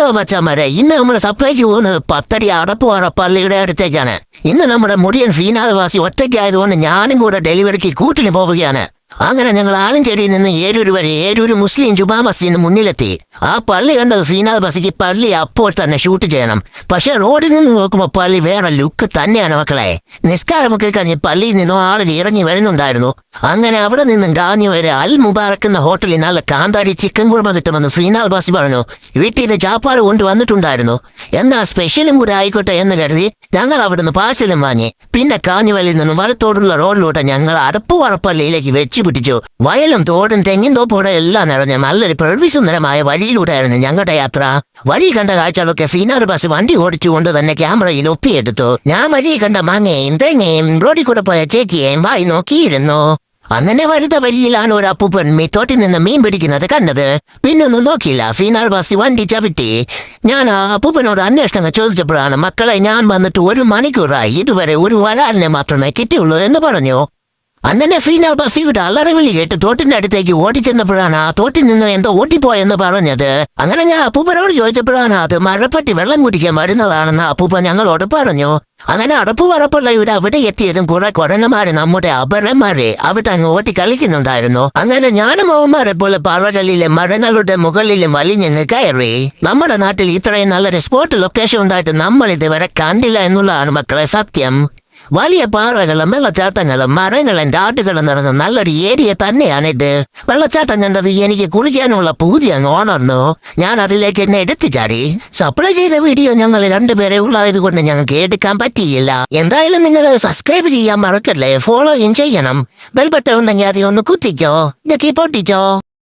Hello മച്ചാമാരെ, ഇന്ന് നമ്മൾ സപ്ലൈക്ക് പോകുന്നത് 10 അടി അടപ്പുപാറ പള്ളിയുടെ അടുത്തേക്കാണ്. ഇന്ന് നമ്മുടെ മുടിയൻ ശ്രീനാഥവാസി ഒറ്റയ്ക്കായതുകൊണ്ട് ഞാനും കൂടെ ഡെലിവറിക്ക് കൂട്ടിന് പോവുകയാണ്. അങ്ങനെ ഞങ്ങൾ ആലഞ്ചേരിയിൽ നിന്ന് ഏരൂര് വരെ ഏരൂര് മുസ്ലിം ജുമാ മസ്ജിദിന് മുന്നിലെത്തി. ആ പള്ളി കണ്ടത് ശ്രീനാഥവാസിക്ക് പള്ളി അപ്പോൾ തന്നെ ഷൂട്ട് ചെയ്യണം. പക്ഷെ റോഡിൽ നിന്ന് നോക്കുമ്പോൾ പള്ളി വേറെ ലുക്ക് തന്നെയാണ് മക്കളെ. നിസ്കാരമൊക്കെ കഴിഞ്ഞ് പള്ളിയിൽ നിന്നും ആളുകൾ ഇറങ്ങി വരുന്നുണ്ടായിരുന്നു. അങ്ങനെ അവിടെ നിന്നും ഗാന്നി വരെ അൽ മുബാറക്ക് എന്ന ഹോട്ടലിൽ നല്ല കാന്താരി ചിക്കൻ കുറുമ കിട്ടുമെന്ന് ശ്രീനാഥവാസി പറഞ്ഞു. വീട്ടിൽ ചാപ്പാട് കൊണ്ടുവന്നിട്ടുണ്ടായിരുന്നു. എന്നാൽ സ്പെഷ്യലും കൂടെ ആയിക്കോട്ടെ എന്ന് കരുതി ഞങ്ങൾ അവിടുന്ന് പാഴ്സലും വാങ്ങി. പിന്നെ കാഞ്ഞിവലിൽ നിന്നും വലത്തോടുള്ള റോഡിലൂടെ ഞങ്ങൾ അടപ്പുപാറ പള്ളിയിലേക്ക് വെച്ചു പിടിച്ചു. വയലും തോടും തെങ്ങിൻ തോപ്പോടെ എല്ലാം നിറഞ്ഞ നല്ലൊരു പ്രകൃതിസുന്ദരമായ വഴിയിലൂടെയായിരുന്നു ഞങ്ങളുടെ യാത്ര. വഴി കണ്ട കാഴ്ചകളൊക്കെ ശ്രീനാഥവാസി വണ്ടി ഓടിച്ചുകൊണ്ട് തന്നെ ക്യാമറയിൽ ഒപ്പിയെടുത്തു. ഞാൻ വഴി കണ്ട മാങ്ങയും തെങ്ങയും റോഡിൽ കൂടെ പോയ ചേച്ചിയെയും വായി നോക്കിയിരുന്നു. അങ്ങനെ വരുന്ന വഴിയിലാണ് ഒരു അപ്പൂപ്പൻ തോട്ടിൽ നിന്ന് മീൻ പിടിക്കുന്നത് കണ്ടത്. പിന്നൊന്നും നോക്കിയില്ല, ശ്രീനാഥവാസി വണ്ടി ചവിട്ടി. ഞാൻ ആ അപ്പൂപ്പനോട് അന്വേഷണങ്ങൾ ചോദിച്ചപ്പോഴാണ്, മക്കളെ ഞാൻ വന്നിട്ട് 1 മണിക്കൂറായി, ഇതുവരെ ഒരു വരാലിനെ മാത്രമേ കിട്ടിയുള്ളൂ എന്ന് പറഞ്ഞു. അങ്ങനെ ശ്രീനാഥവാസിയുടെ അലറിവിളി കേട്ട് തോട്ടിന്റെ അടുത്തേക്ക് ഓടിച്ചെന്നപ്പോഴാണ് ആ തോട്ടിൽ നിന്ന് എന്തോ ഓട്ടിപ്പോയെന്ന് പറഞ്ഞത്. അങ്ങനെ ഞാൻ അപ്പൂപ്പനോട് ചോദിച്ചപ്പോഴാണ് അത് മഴപ്പറ്റി വെള്ളം കുടിക്കാൻ വരുന്നതാണെന്ന് അപ്പൂപ്പൻ ഞങ്ങളോട് പറഞ്ഞു. അങ്ങനെ അടപ്പുപാറപ്പള്ളിയുടെ അവിടെ എത്തിയതും കുറെ കൊരങ്ങന്മാര് നമ്മുടെ അപരന്മാരെ അവിടെ അങ്ങ് ഓട്ടി കളിക്കുന്നുണ്ടായിരുന്നു. അങ്ങനെ ഞാനും അവന്മാരെ പോലെ പാറകളിലെ മരങ്ങളുടെ മുകളിലും വലിഞ്ഞെന്ന് കയറി. നമ്മുടെ നാട്ടിൽ ഇത്രയും നല്ലൊരു സ്പോട്ട് ലൊക്കേഷൻ ഉണ്ടായിട്ട് നമ്മൾ ഇതുവരെ കണ്ടില്ല എന്നുള്ളതാണ് മക്കളെ സത്യം. വലിയ പാറകളും വെള്ളച്ചാട്ടങ്ങളും മരങ്ങളും ചാട്ടുകളും നിറഞ്ഞ നല്ലൊരു ഏരിയ തന്നെയാണിത്. വെള്ളച്ചാട്ടം കണ്ടത് എനിക്ക് കുളിക്കാനുള്ള പൂതി അങ്ങ് ഉണർന്നു. ഞാൻ അതിലേക്ക് എന്നെ എടുത്തുചാടി. സപ്ലൈ ചെയ്ത വീഡിയോ ഞങ്ങൾ 2 പേരെ ഉള്ളായത് കൊണ്ട് ഞങ്ങൾക്ക് എടുക്കാൻ പറ്റിയില്ല. എന്തായാലും നിങ്ങൾ സബ്സ്ക്രൈബ് ചെയ്യാൻ മറക്കല്ലേ, ഫോളോയും ചെയ്യണം. ബെൽ ബട്ടൺ ഉണ്ടെങ്കിൽ അത് ഒന്ന് കുത്തിക്കോ, ഞെക്കി പൊട്ടിച്ചോ.